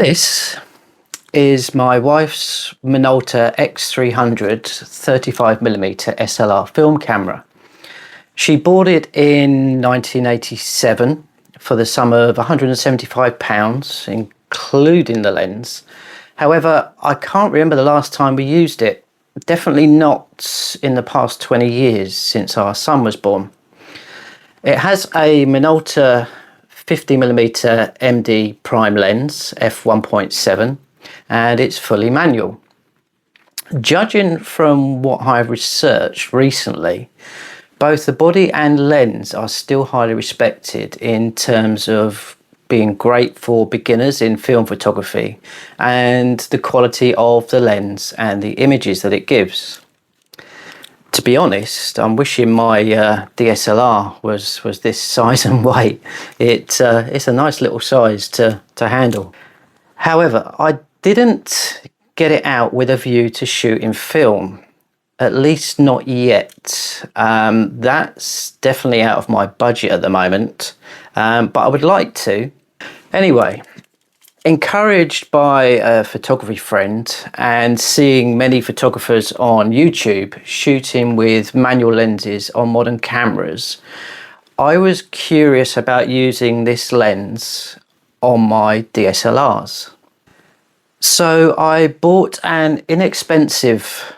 This is my wife's Minolta X300 35mm SLR film camera. She bought it in 1987 for the sum of £175, including the lens. However, I can't remember the last time we used it. Definitely not in the past 20 years since our son was born. It has a Minolta 50mm MD prime lens, f1.7, and it's fully manual. Judging from what I've researched recently, both the body and lens are still highly respected in terms of being great for beginners in film photography and the quality of the lens and the images that it gives. To be honest, I'm wishing my DSLR was this size and weight. It's a nice little size to handle. However, I didn't get it out with a view to shoot in film, at least not yet. That's definitely out of my budget at the moment, but I would like to. Anyway, encouraged by a photography friend and seeing many photographers on YouTube shooting with manual lenses on modern cameras, I was curious about using this lens on my DSLRs. So I bought an inexpensive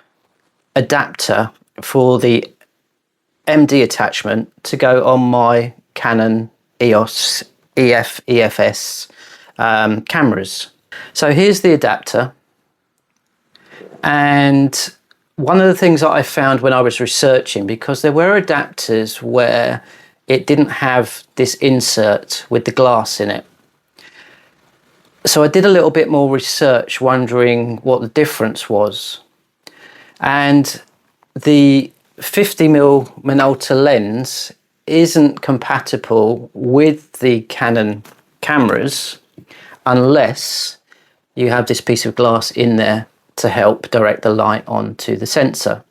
adapter for the MD attachment to go on my Canon EOS EFS cameras. So here's the adapter, and one of the things that I found when I was researching, because there were adapters where it didn't have this insert with the glass in it, so I did a little bit more research wondering what the difference was, and the 50mm Minolta lens isn't compatible with the Canon cameras unless you have this piece of glass in there to help direct the light onto the sensor.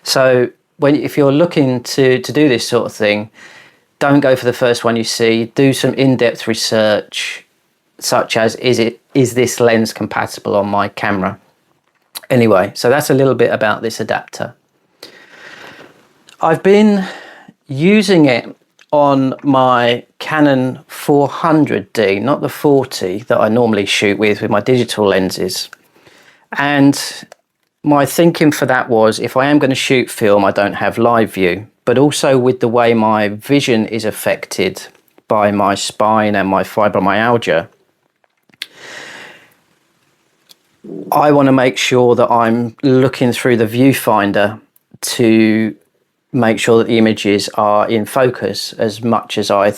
So if you're looking to do this sort of thing, don't go for the first one you see. Do some in-depth research, such as is this lens compatible on my camera? Anyway, so that's a little bit about this adapter. I've been using it on my Canon 400D, not the 40 that I normally shoot with my digital lenses. And my thinking for that was, if I am going to shoot film, I don't have live view, but also with the way my vision is affected by my spine and my fibromyalgia, I want to make sure that I'm looking through the viewfinder to make sure that the images are in focus as much as I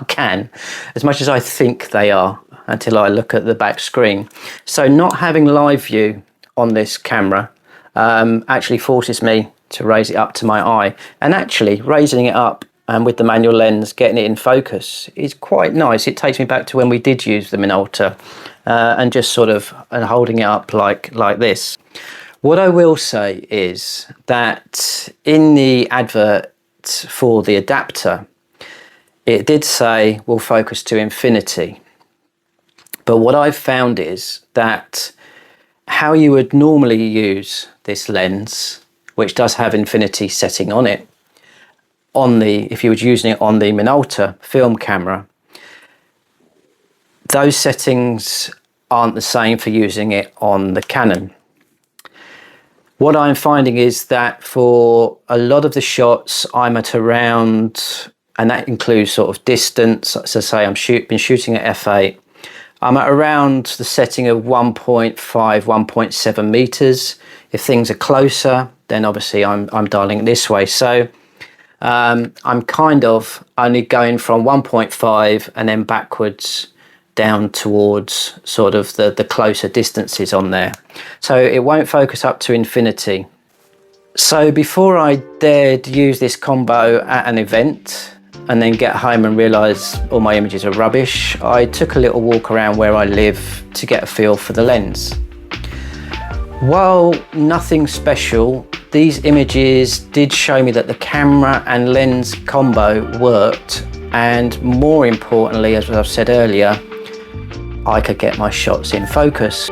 can, as much as I think they are, until I look at the back screen. So not having live view on this camera actually forces me to raise it up to my eye, and actually raising it up and with the manual lens, getting it in focus is quite nice. It takes me back to when we did use the Minolta and just sort of holding it up like this. What I will say is that in the advert for the adapter, it did say will focus to infinity. But what I've found is that how you would normally use this lens, which does have infinity setting on it, if you were using it on the Minolta film camera, those settings aren't the same for using it on the Canon. What I'm finding is that for a lot of the shots, I'm at around, and that includes sort of distance, so say I've been shooting at f8, I'm at around the setting of 1.5, 1.7 meters. If things are closer, then obviously I'm dialing it this way. So I'm kind of only going from 1.5 and then backwards down towards sort of the closer distances on there. So it won't focus up to infinity. So before I dared use this combo at an event and then get home and realise all my images are rubbish, I took a little walk around where I live to get a feel for the lens. While nothing special, these images did show me that the camera and lens combo worked, and more importantly, as I've said earlier, I could get my shots in focus.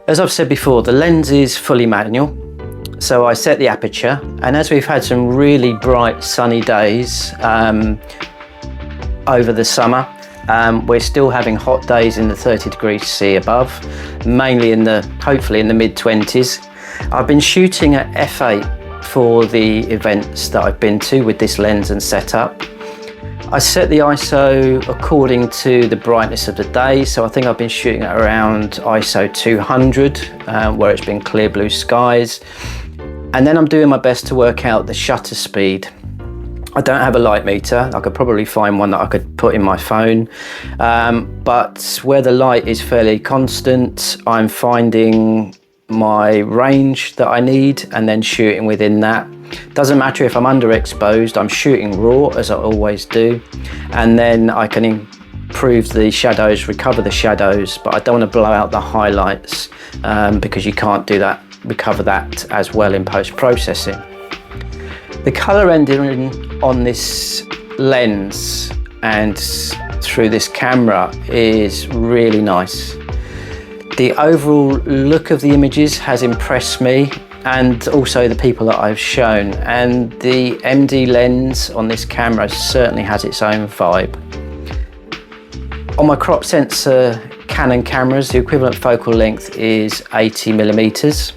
As I've said before, the lens is fully manual, so I set the aperture, and as we've had some really bright sunny days over the summer, we're still having hot days in the 30 degrees C above, mainly hopefully in the mid-20s. I've been shooting at f8 for the events that I've been to with this lens and setup. I set the ISO according to the brightness of the day, so I think I've been shooting at around ISO 200, where it's been clear blue skies. And then I'm doing my best to work out the shutter speed. I don't have a light meter. I could probably find one that I could put in my phone, but where the light is fairly constant, I'm finding my range that I need and then shooting within that. Doesn't matter if I'm underexposed, I'm shooting raw as I always do, and then I can improve the shadows, recover the shadows, but I don't want to blow out the highlights because you can't recover that as well in post-processing. The colour rendering on this lens and through this camera is really nice. The overall look of the images has impressed me, and also the people that I've shown, and the MD lens on this camera certainly has its own vibe. On my crop sensor Canon cameras, the equivalent focal length is 80mm,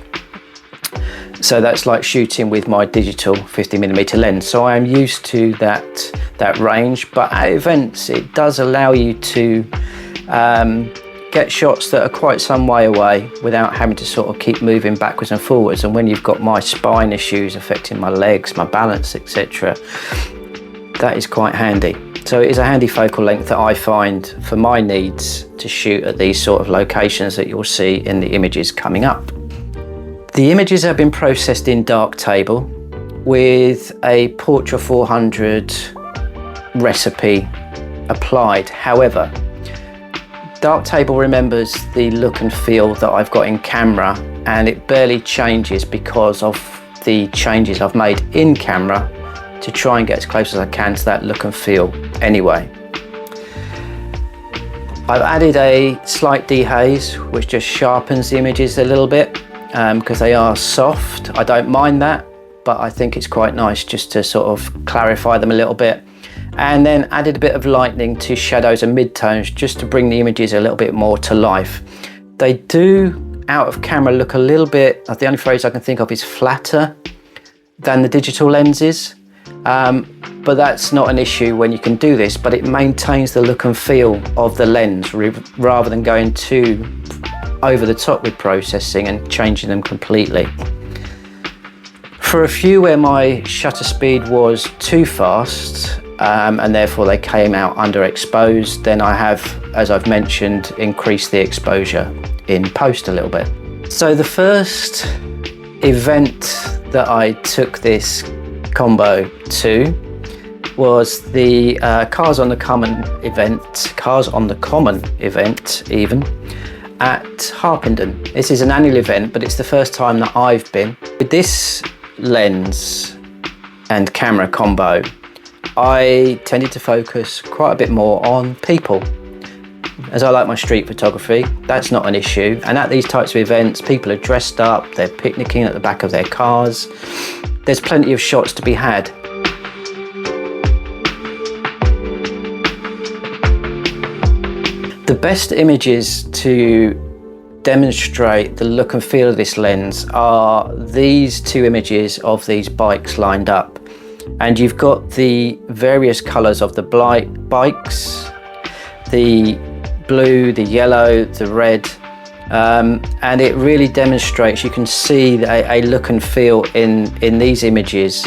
so that's like shooting with my digital 50mm lens, so I am used to that range, but at events it does allow you to get shots that are quite some way away without having to sort of keep moving backwards and forwards. And when you've got my spine issues affecting my legs, my balance, etc., that is quite handy. So it is a handy focal length that I find for my needs to shoot at these sort of locations that you'll see in the images coming up. The images have been processed in Darktable with a Portra 400 recipe applied. However, Darktable remembers the look and feel that I've got in camera, and it barely changes because of the changes I've made in camera to try and get as close as I can to that look and feel anyway. I've added a slight dehaze, which just sharpens the images a little bit because they are soft. I don't mind that, but I think it's quite nice just to sort of clarify them a little bit. And then added a bit of lightening to shadows and midtones just to bring the images a little bit more to life. They do, out of camera, look a little bit, the only phrase I can think of is flatter than the digital lenses. But that's not an issue when you can do this, but it maintains the look and feel of the lens rather than going too over the top with processing and changing them completely. For a few where my shutter speed was too fast, and therefore they came out underexposed, then I have, as I've mentioned, increased the exposure in post a little bit. So the first event that I took this combo to was the Cars on the Common event even, at Harpenden. This is an annual event, but it's the first time that I've been. With this lens and camera combo, I tended to focus quite a bit more on people. As I like my street photography, that's not an issue. And at these types of events, people are dressed up, they're picnicking at the back of their cars. There's plenty of shots to be had. The best images to demonstrate the look and feel of this lens are these two images of these bikes lined up. And you've got the various colours of the bikes, the blue, the yellow, the red, and it really demonstrates, you can see a look and feel in these images.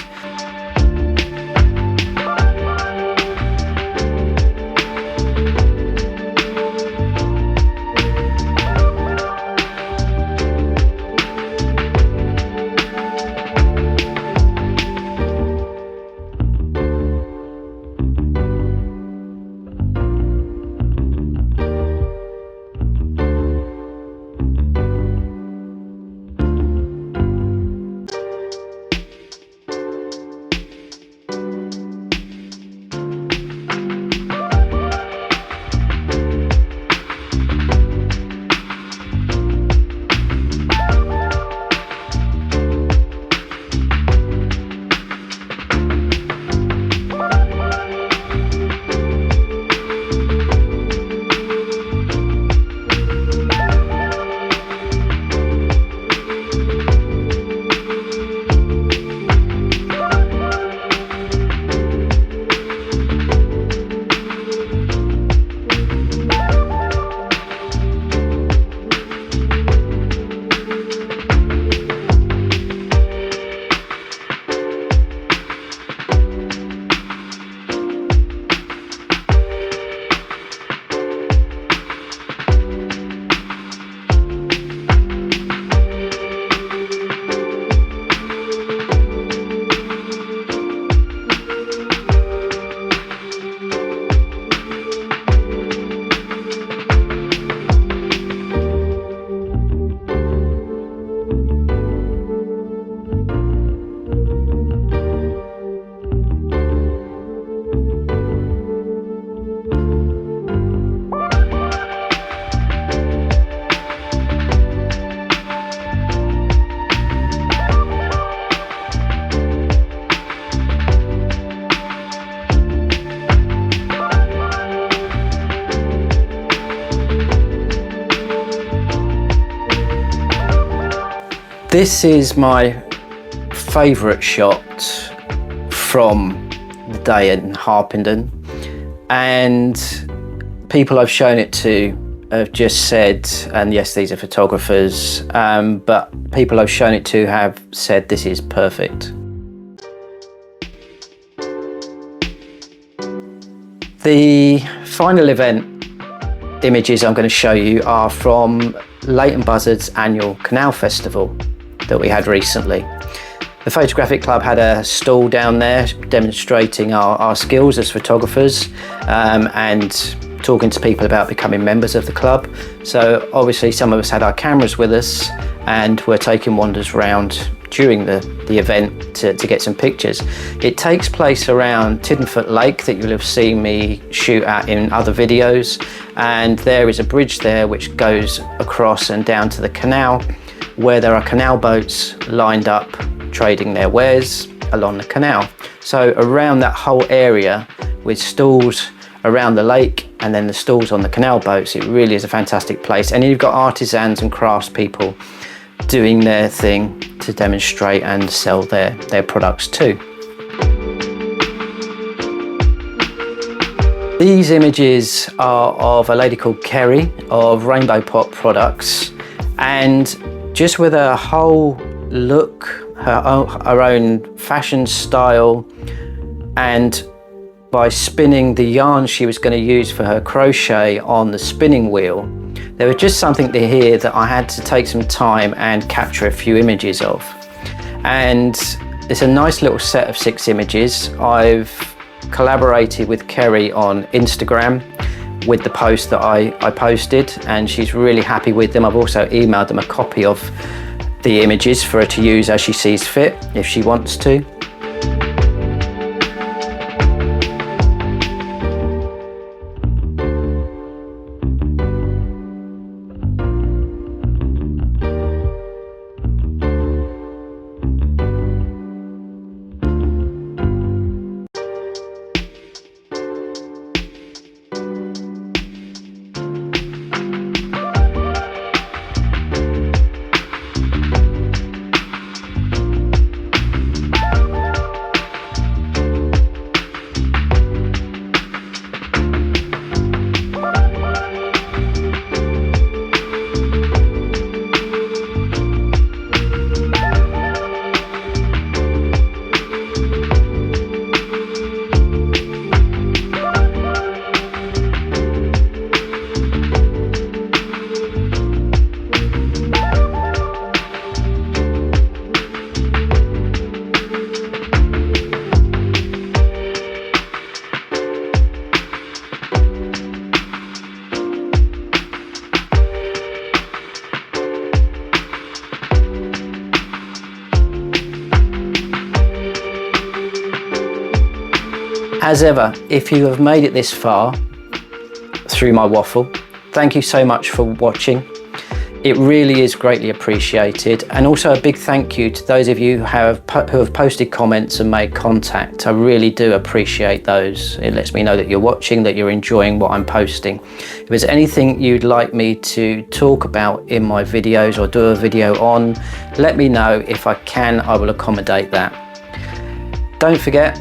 This is my favourite shot from the day in Harpenden, and people I've shown it to have just said, and yes, these are photographers, but people I've shown it to have said this is perfect. The final event images I'm going to show you are from Leighton Buzzard's annual Canal Festival that we had recently. The Photographic Club had a stall down there demonstrating our skills as photographers, and talking to people about becoming members of the club. So obviously some of us had our cameras with us and were taking wanders around during the event to get some pictures. It takes place around Tiddenfoot Lake that you'll have seen me shoot at in other videos, and there is a bridge there which goes across and down to the canal, where there are canal boats lined up trading their wares along the canal. So around that whole area, with stalls around the lake and then the stalls on the canal boats, it really is a fantastic place. And you've got artisans and craftspeople doing their thing to demonstrate and sell their products too. These images are of a lady called Kerry of Rainbow Pot Products, and just with her whole look, her own fashion style, and by spinning the yarn she was going to use for her crochet on the spinning wheel, there was just something to here that I had to take some time and capture a few images of. And it's a nice little set of 6 images. I've collaborated with Kerry on Instagram with the post that I posted, and she's really happy with them. I've also emailed them a copy of the images for her to use as she sees fit, if she wants to. As ever, if you have made it this far through my waffle, thank you so much for watching. It really is greatly appreciated. And also a big thank you to those of you who have posted comments and made contact. I really do appreciate those. It lets me know that you're watching, that you're enjoying what I'm posting. If there's anything you'd like me to talk about in my videos or do a video on, let me know. If I can, I will accommodate that. Don't forget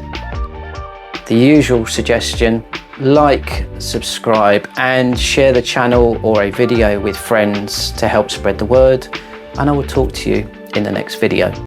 the usual suggestion: like, subscribe and share the channel or a video with friends to help spread the word, and I will talk to you in the next video.